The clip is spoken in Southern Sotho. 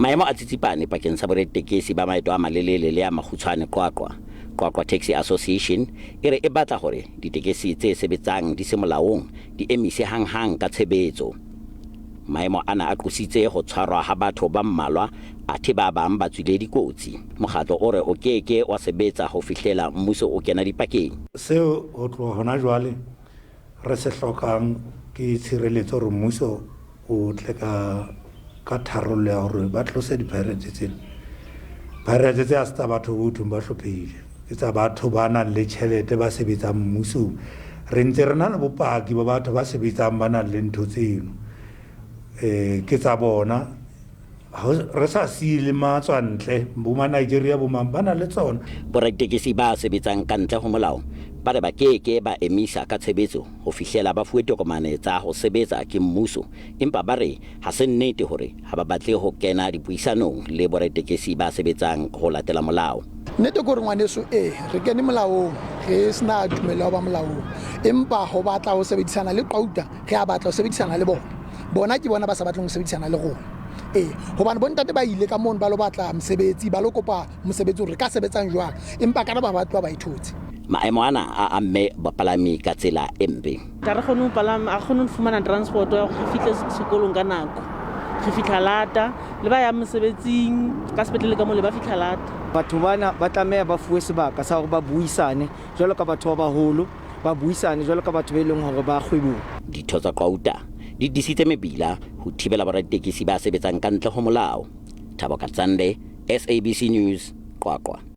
Maemo a tsitsipane pakeng sa boraditekesi ba maeto a malelele le a makgutshwane Qwaqwa Taxi Association e re e batla hore ditekesi tse sebetsang di se molaong di emise hanghang ka tshebetso. Maemo ana a qositse ho tshwarwa ha batho ba mmalwa athe ba bang ba tswile dikotsi. Mokgatlo o re o keke wa sebetsa ho fihlela mmuso o kena dipakeng. Seo ho tloha hona jwale re se hlokang ke tshireletso hore mmuso o tle ka tharollo ya hore ba tlose di-pirates tsena. Pirates tse a se tsa batho bothong ba hlophehile, ke tsa batho ba nang le tjhelete ba sebetsang mmusong. Re ntse re na le bopaki ba batho ba sebetsang ba nang le ntho tseno, ke tsa bona. Re sa siile matswantle bo ma Nigeria bo mang ba na le tsona. Boraditekesi ba sebetsang ka ntle ho molao ba re ba keke ba emisa ka tshebetso ho fihlela ba fuwe tokomane tsa ho sebetsa ke mmuso, empa ba re ha se nnete hore ha ba batle ho kena dipuisanong le boraditekesi ba sebetsang ho latela molao. Nnete ko re ngwaneso re kene molaong, re sena tumelo ba molaong, empa ho batla ho sebedisana le Qwauta re a batla ho sebedisana le bona ke bona ba sa batleng ho sebedisana le rona. Hobane bontate ba ile ka mono ba lo batla mosebetsi, ba lo kopa mosebetsi hore ka sebetsang jwang, empa kana ba batho ba ithotse. Maemo ana a amme bapalami ka tsela e mpe. Ta re kgone ho palama, a kgone ho fumana transport ya go fihle sekolong ka nako. Re fihla lata le ba ya mosebetsing ka sepetlele ka mo le ba fihla lata. Batho bana ba tlameha ba fuwe sebaka sa hore ba buisane jwalo ka batho ba baholo, ba buisane jwalo ka batho ba ileng hore ba kgwebong. Ditho tsa Qwauta di disitse mebila ho thibela boraditekesi ba sebetsang ka ntle ho molao. Thabo Katsande, SABC News, Qwaqwa.